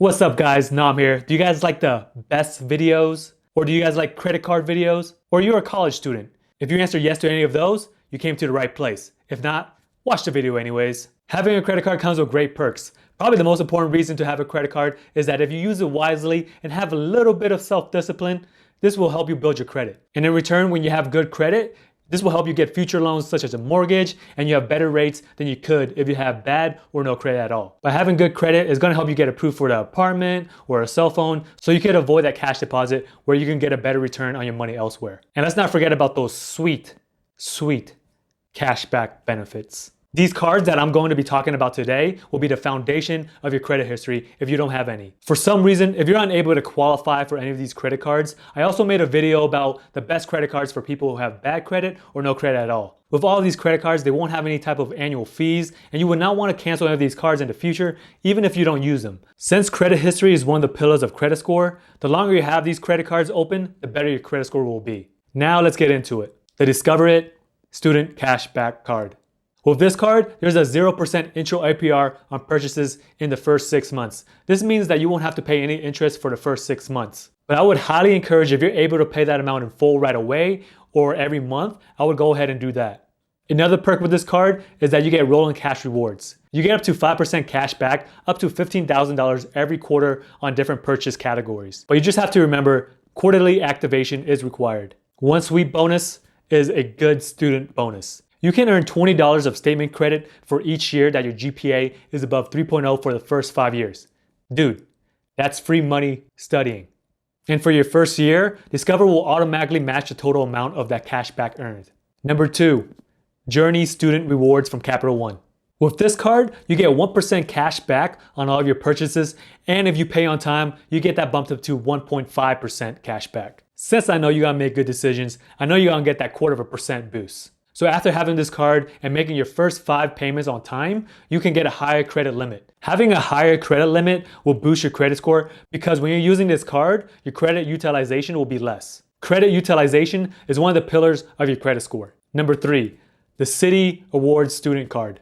What's up guys, Naam here. Do you guys like the best videos? Or do you guys like credit card videos? Or you're a college student? If you answer yes to any of those, you came to the right place. If not, watch the video anyways. Having a credit card comes with great perks. Probably the most important reason to have a credit card is that if you use it wisely and have a little bit of self-discipline, this will help you build your credit. And in return, when you have good credit, this will help you get future loans such as a mortgage, and you have better rates than you could if you have bad or no credit at all. By having good credit, it's gonna help you get approved for the apartment or a cell phone, so you can avoid that cash deposit where you can get a better return on your money elsewhere. And let's not forget about those sweet cashback benefits. These cards that I'm going to be talking about today will be the foundation of your credit history if you don't have any. For some reason, if you're unable to qualify for any of these credit cards, I also made a video about the best credit cards for people who have bad credit or no credit at all. With all of these credit cards, they won't have any type of annual fees, and you would not want to cancel any of these cards in the future, even if you don't use them. Since credit history is one of the pillars of credit score, the longer you have these credit cards open, the better your credit score will be. Now let's get into it. The Discover It Student Cashback Card. With this card, there's a 0% intro APR on purchases in the first 6 months. This means that you won't have to pay any interest for the first 6 months. But I would highly encourage, if you're able to pay that amount in full right away or every month, I would go ahead and do that. Another perk with this card is that you get rolling cash rewards. You get up to 5% cash back, up to $15,000 every quarter on different purchase categories. But you just have to remember, quarterly activation is required. One sweet bonus is a good student bonus. You can earn $20 of statement credit for each year that your GPA is above 3.0 for the first 5 years. Dude, that's free money studying. And for your first year, Discover will automatically match the total amount of that cash back earned. Number 2, Journey Student Rewards from Capital One. With this card, you get 1% cash back on all of your purchases, and if you pay on time, you get that bumped up to 1.5% cash back. Since I know you gotta make good decisions, I know you're gonna get that 0.25% boost. So after having this card and making your first 5 payments on time, you can get a higher credit limit. Having a higher credit limit will boost your credit score because when you're using this card, your credit utilization will be less. Credit utilization is one of the pillars of your credit score. Number 3, the Citi Awards Student Card.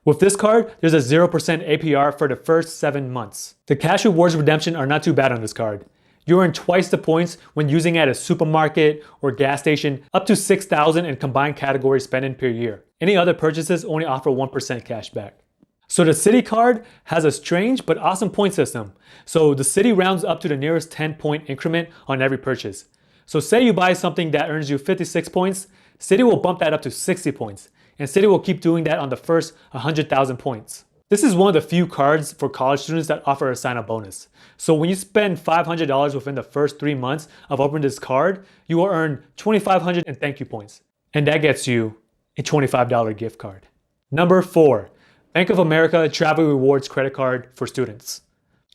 With this card, there's a 0% APR for the first 7 months. The cash rewards redemption are not too bad on this card. You earn twice the points when using it at a supermarket or gas station, up to $6,000 in combined category spending per year. Any other purchases only offer 1% cash back. So the Citi card has a strange but awesome point system. So the Citi rounds up to the nearest 10-point increment on every purchase. So say you buy something that earns you 56 points, Citi will bump that up to 60 points. And Citi will keep doing that on the first 100,000 points. This is one of the few cards for college students that offer a sign-up bonus. So when you spend $500 within the first 3 months of opening this card, you will earn 2,500 in thank you points. And that gets you a $25 gift card. Number 4, Bank of America Travel Rewards Credit Card for students.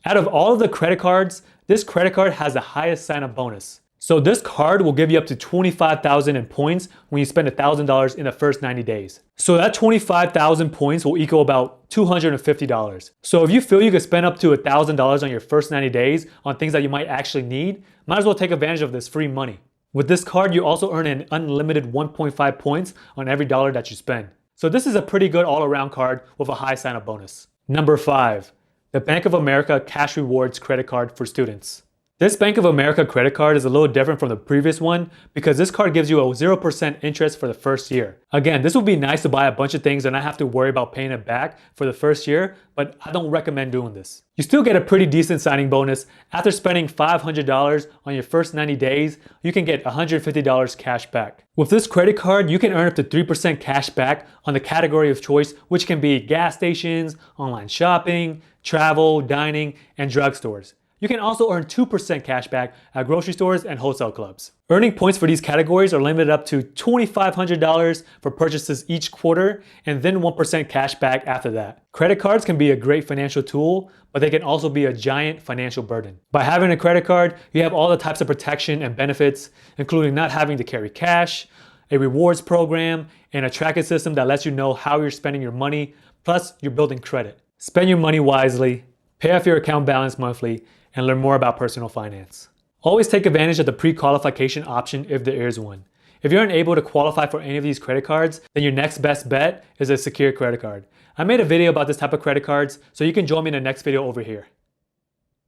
Out of all of the credit cards, this credit card has the highest sign-up bonus. So this card will give you up to 25,000 in points when you spend $1,000 in the first 90 days. So that 25,000 points will equal about $250. So if you feel you could spend up to $1,000 on your first 90 days on things that you might actually need, might as well take advantage of this free money. With this card, you also earn an unlimited 1.5 points on every dollar that you spend. So this is a pretty good all-around card with a high sign-up bonus. Number 5, the Bank of America Cash Rewards Credit Card for students. This Bank of America credit card is a little different from the previous one because this card gives you a 0% interest for the first year. Again, this would be nice to buy a bunch of things and not have to worry about paying it back for the first year, but I don't recommend doing this. You still get a pretty decent signing bonus. After spending $500 on your first 90 days, you can get $150 cash back. With this credit card, you can earn up to 3% cash back on the category of choice, which can be gas stations, online shopping, travel, dining, and drugstores. You can also earn 2% cash back at grocery stores and wholesale clubs. Earning points for these categories are limited up to $2,500 for purchases each quarter and then 1% cash back after that. Credit cards can be a great financial tool, but they can also be a giant financial burden. By having a credit card, you have all the types of protection and benefits, including not having to carry cash, a rewards program, and a tracking system that lets you know how you're spending your money, plus you're building credit. Spend your money wisely, pay off your account balance monthly, and learn more about personal finance. Always take advantage of the pre-qualification option if there is one. If you're unable to qualify for any of these credit cards, then your next best bet is a secure credit card. I made a video about this type of credit cards, so you can join me in the next video over here.